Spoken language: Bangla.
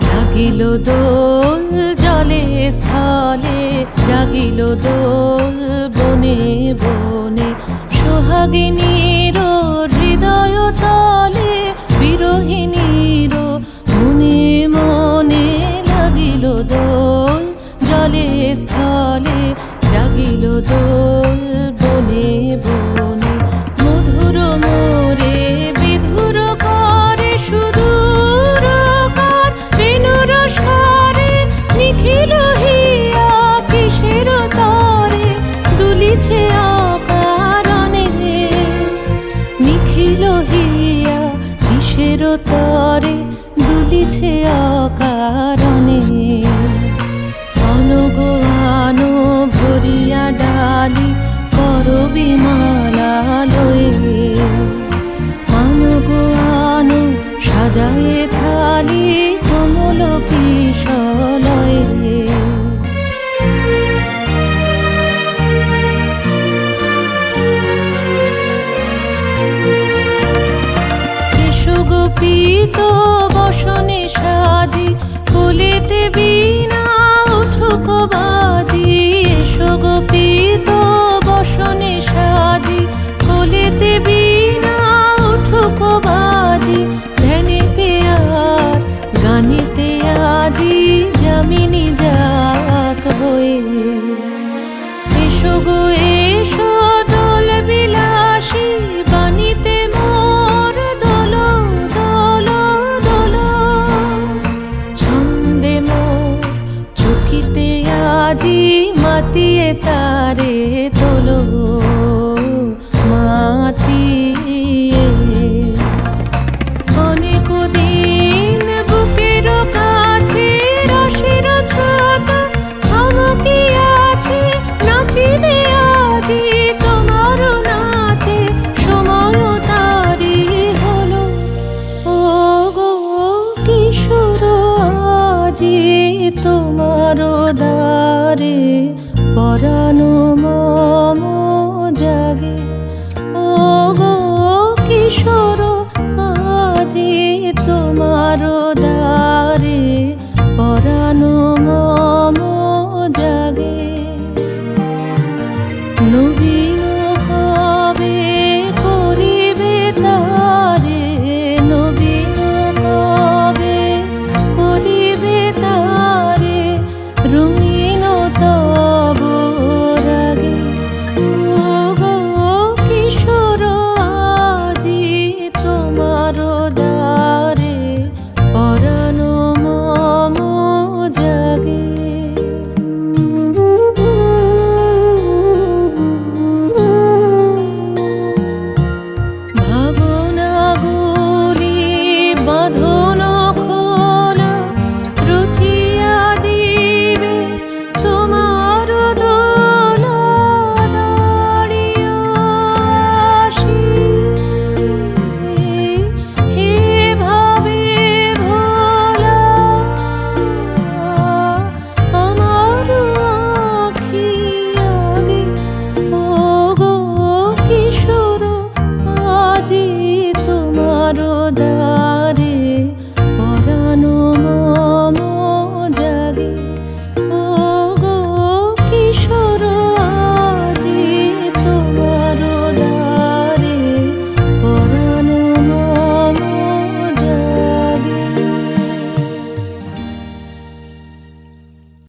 জাগিল দোল জলে স্থলে, জাগিল দোল বনে বনে, সোহাগিনীর হৃদয় তলে, বিরহিণীর মনে মনে। লাগিল দোল জলে স্থলে, জাগিল দোল বনে বনে, মধুর মোরে বিধুর করে সুদূর কার, বেণুর স্বরে নিখিল হিয়া কিসের তরে দুলিছে অকারণে, নিখিল হিয়া কিসের তরে দুলিছে অকারণে। আনো আনো ভরিয়া ডালি করবি মালা লয়ে, আনো আনো সাজায়ে থালি কমল কিশলয়ে। এসো গোপীত বসনে সাজি, বলিতে বীণা উঠুক বাজি। এসো গোপীত বসনে সাজি, বলিতে বীণা উঠুক বাজি। ধ্যানেতে আর গানেতে আজি যামিনী যাক হয়ে। এসো গো এসো দোল বিলাসী, বাণীতে মোর দোল দোল দোল। ছন্দে মোর চকিতে আজি মাতিয়ে তারে তোলো মাতিয়ে। অনেক দিন বুকের কাছে রসের ছোট থমকি আছে, নাচিবে আজি তোমার নাচে সময় তারি হলো। ও গো কিশোর আজি তোমার দ্বারে পরানো মম জাগে। ও গো কিশোর আজি তোমার দ্বারে